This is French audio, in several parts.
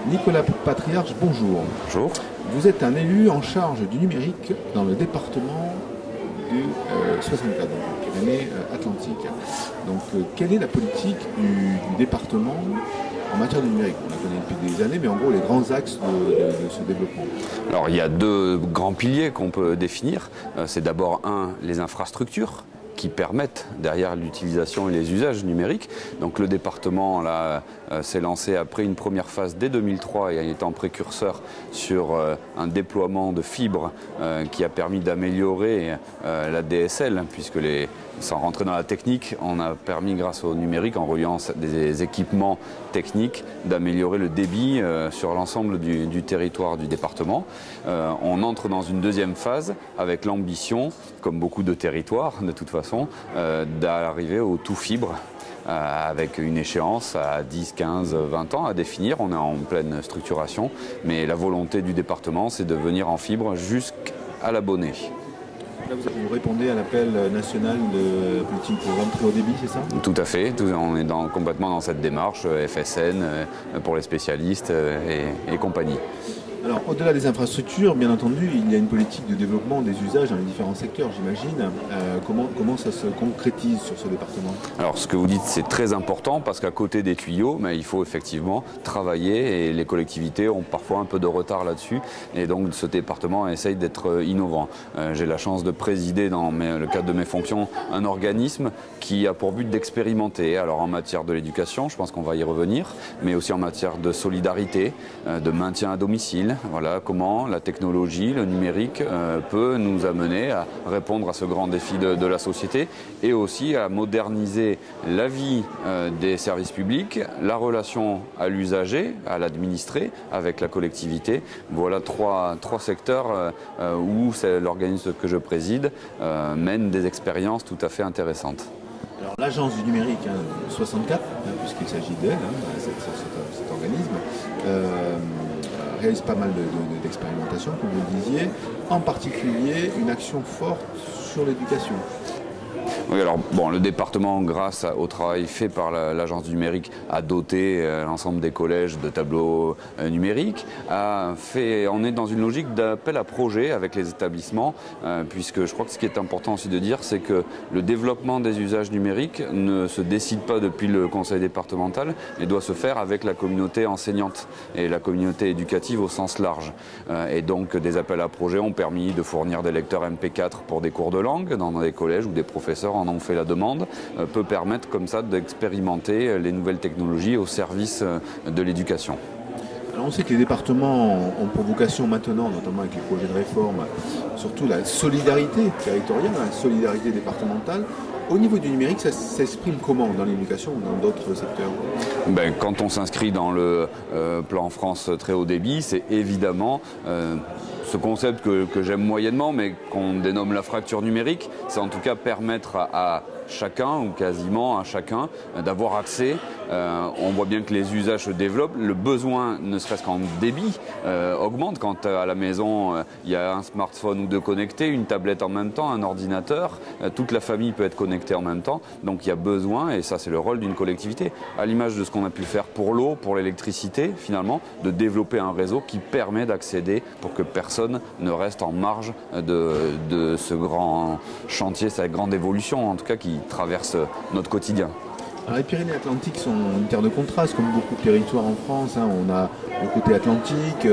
Nicolas Patriarche, bonjour. Bonjour. Vous êtes un élu en charge du numérique dans le département du 64, donc Pyrénées-Atlantiques. Donc, quelle est la politique du département en matière de numérique? On la connaît depuis des années, mais en gros, les grands axes de ce développement. Alors, il y a deux grands piliers qu'on peut définir. C'est d'abord, les infrastructures qui permettent derrière l'utilisation et les usages numériques. Donc le département s'est lancé après une première phase dès 2003 et étant précurseur sur un déploiement de fibres qui a permis d'améliorer la DSL, puisque sans rentrer dans la technique, on a permis grâce au numérique, en reliant des équipements techniques, d'améliorer le débit sur l'ensemble du territoire du département. On entre dans une deuxième phase avec l'ambition, comme beaucoup de territoires de toute façon, d'arriver au tout fibre avec une échéance à 10, 15, 20 ans à définir. On est en pleine structuration, mais la volonté du département, c'est de venir en fibre jusqu'à l'abonné. Là, vous répondez à l'appel national de politique programme très haut débit, c'est ça? Tout à fait, on est complètement dans cette démarche, FSN pour les spécialistes et compagnie. Alors, au-delà des infrastructures, bien entendu, il y a une politique de développement des usages dans les différents secteurs, j'imagine. Comment ça se concrétise sur ce département? Alors, ce que vous dites, c'est très important parce qu'à côté des tuyaux, il faut effectivement travailler et les collectivités ont parfois un peu de retard là-dessus. Et donc, ce département essaye d'être innovant. J'ai la chance de présider dans le cadre de mes fonctions un organisme qui a pour but d'expérimenter. Alors, en matière de l'éducation, je pense qu'on va y revenir, mais aussi en matière de solidarité, de maintien à domicile. Voilà comment la technologie, le numérique peut nous amener à répondre à ce grand défi de la société et aussi à moderniser la vie des services publics, la relation à l'usager, à l'administré, avec la collectivité. Voilà trois secteurs où l'organisme que je préside mène des expériences tout à fait intéressantes. Alors l'agence du numérique 64, puisqu'il s'agit d'elle, cet organisme, réalise pas mal d'expérimentations, comme vous le disiez, en particulier une action forte sur l'éducation. Oui, alors le département, grâce au travail fait par l'agence du numérique, a doté l'ensemble des collèges de tableaux numériques. On est dans une logique d'appel à projet avec les établissements, puisque je crois que ce qui est important aussi de dire, c'est que le développement des usages numériques ne se décide pas depuis le conseil départemental, mais doit se faire avec la communauté enseignante et la communauté éducative au sens large. Et donc des appels à projets ont permis de fournir des lecteurs MP4 pour des cours de langue dans des collèges où des professeurs en ont fait la demande, peut permettre comme ça d'expérimenter les nouvelles technologies au service de l'éducation. Alors on sait que les départements ont pour vocation maintenant, notamment avec les projets de réforme, surtout la solidarité territoriale, la solidarité départementale. Au niveau du numérique, ça s'exprime comment dans l'éducation ou dans d'autres secteurs? Quand on s'inscrit dans le plan France très haut débit, c'est évidemment ce concept que j'aime moyennement, mais qu'on dénomme la fracture numérique, c'est en tout cas permettre à chacun ou quasiment à chacun d'avoir accès. On voit bien que les usages se développent, le besoin, ne serait-ce qu'en débit, augmente quand à la maison il y a un smartphone ou deux connectés, une tablette en même temps, un ordinateur, toute la famille peut être connectée en même temps, donc il y a besoin, et ça c'est le rôle d'une collectivité, à l'image de ce qu'on a pu faire pour l'eau, pour l'électricité finalement, de développer un réseau qui permet d'accéder pour que personne ne reste en marge de ce grand chantier, cette grande évolution en tout cas qui traverse notre quotidien. Alors les Pyrénées-Atlantiques sont une terre de contraste, comme beaucoup de territoires en France. On a le côté atlantique,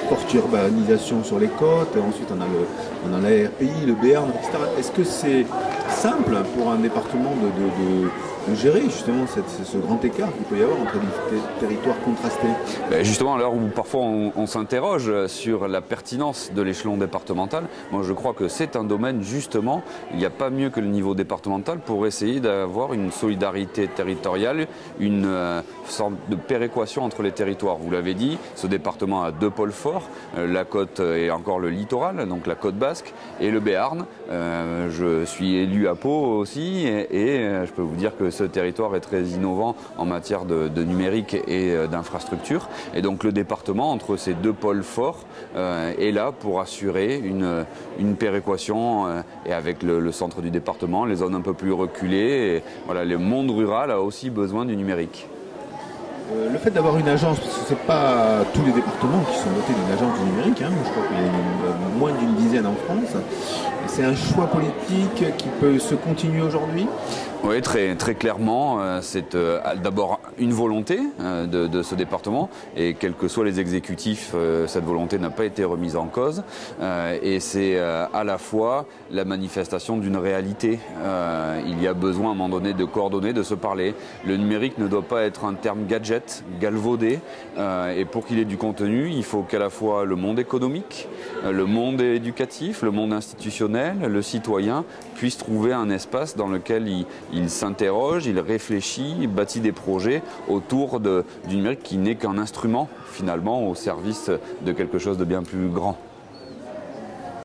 forte urbanisation sur les côtes, ensuite on a la RPI, le Béarn, etc. Est-ce que c'est simple pour un département de gérer justement ce grand écart qu'il peut y avoir entre des territoires contrastés? Justement, à l'heure où parfois on s'interroge sur la pertinence de l'échelon départemental, moi je crois que c'est un domaine justement, il n'y a pas mieux que le niveau départemental pour essayer d'avoir une solidarité territoriale, une sorte de péréquation entre les territoires. Vous l'avez dit, ce département a deux pôles forts, la côte et encore le littoral, donc la côte basque et le Béarn. Je suis élu à Pau aussi et je peux vous dire que ce territoire est très innovant en matière de numérique et d'infrastructure. Et donc le département, entre ces deux pôles forts, est là pour assurer une péréquation et avec le centre du département, les zones un peu plus reculées. Et voilà, le monde rural a aussi besoin du numérique. Le fait d'avoir une agence, parce que ce n'est pas tous les départements qui sont dotés d'une agence du numérique, hein, je crois qu'il y en a moins d'une dizaine en France, c'est un choix politique qui peut se continuer aujourd'hui? Oui, très, très clairement, c'est d'abord une volonté de ce département, et quels que soient les exécutifs, cette volonté n'a pas été remise en cause, et c'est à la fois la manifestation d'une réalité. Il y a besoin à un moment donné de coordonner, de se parler. Le numérique ne doit pas être un terme gadget, galvaudé, et pour qu'il ait du contenu, il faut qu'à la fois le monde économique, le monde éducatif, le monde institutionnel, le citoyen puisse trouver un espace dans lequel il s'interroge, il réfléchit, il bâtit des projets autour du numérique qui n'est qu'un instrument finalement au service de quelque chose de bien plus grand.